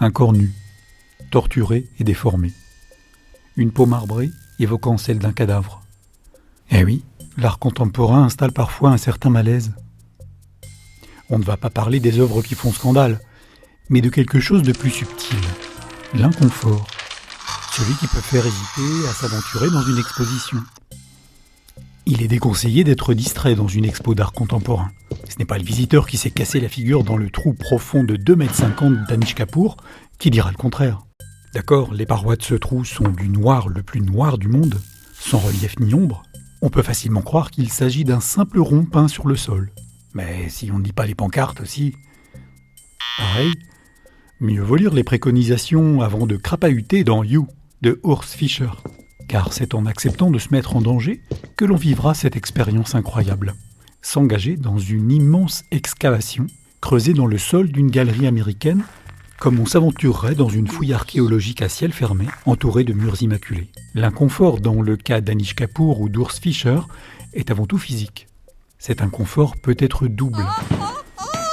Un corps nu, torturé et déformé. Une peau marbrée évoquant celle d'un cadavre. Eh oui, l'art contemporain installe parfois un certain malaise. On ne va pas parler des œuvres qui font scandale, mais de quelque chose de plus subtil, l'inconfort. Celui qui peut faire hésiter à s'aventurer dans une exposition. Il est déconseillé d'être distrait dans une expo d'art contemporain. Ce n'est pas le visiteur qui s'est cassé la figure dans le trou profond de 2,50 m d'Anish Kapoor qui dira le contraire. D'accord, les parois de ce trou sont du noir le plus noir du monde, sans relief ni ombre. On peut facilement croire qu'il s'agit d'un simple rond peint sur le sol. Mais si on ne lit pas les pancartes aussi... Pareil, mieux vaut lire les préconisations avant de crapahuter dans You de Urs Fischer. Car c'est en acceptant de se mettre en danger que l'on vivra cette expérience incroyable. S'engager dans une immense excavation creusée dans le sol d'une galerie américaine, comme on s'aventurerait dans une fouille archéologique à ciel fermé, entourée de murs immaculés. L'inconfort dans le cas d'Anish Kapoor ou d'Urs Fischer est avant tout physique. Cet inconfort peut être double.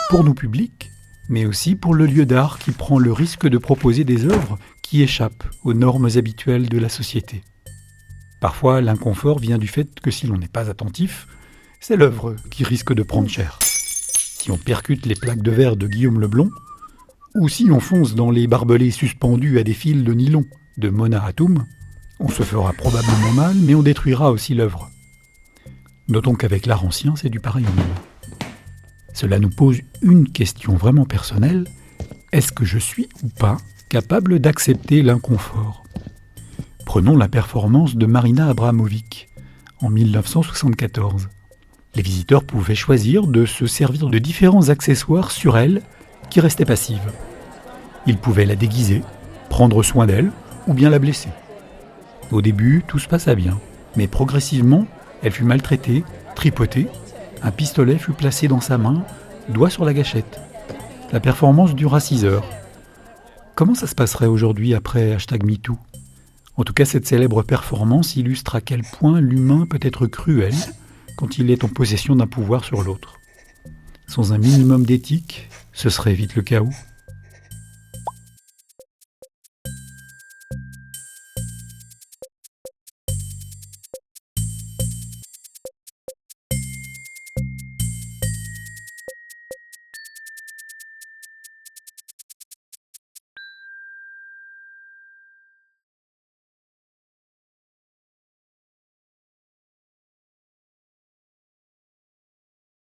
Pour nous publics, mais aussi pour le lieu d'art qui prend le risque de proposer des œuvres qui échappent aux normes habituelles de la société. Parfois, l'inconfort vient du fait que si l'on n'est pas attentif, c'est l'œuvre qui risque de prendre cher. Si on percute les plaques de verre de Guillaume Leblond, ou si on fonce dans les barbelés suspendus à des fils de nylon de Mona Hatoum, on se fera probablement mal, mais on détruira aussi l'œuvre. Notons qu'avec l'art ancien, c'est du pareil au même. Cela nous pose une question vraiment personnelle. Est-ce que je suis ou pas capable d'accepter l'inconfort ? Prenons la performance de Marina Abramovic en 1974. Les visiteurs pouvaient choisir de se servir de différents accessoires sur elle qui restaient passives. Ils pouvaient la déguiser, prendre soin d'elle ou bien la blesser. Au début, tout se passa bien, mais progressivement, elle fut maltraitée, tripotée, un pistolet fut placé dans sa main, doigt sur la gâchette. La performance dura 6 heures. Comment ça se passerait aujourd'hui après #MeToo ? En tout cas, cette célèbre performance illustre à quel point l'humain peut être cruel quand il est en possession d'un pouvoir sur l'autre. Sans un minimum d'éthique, ce serait vite le chaos.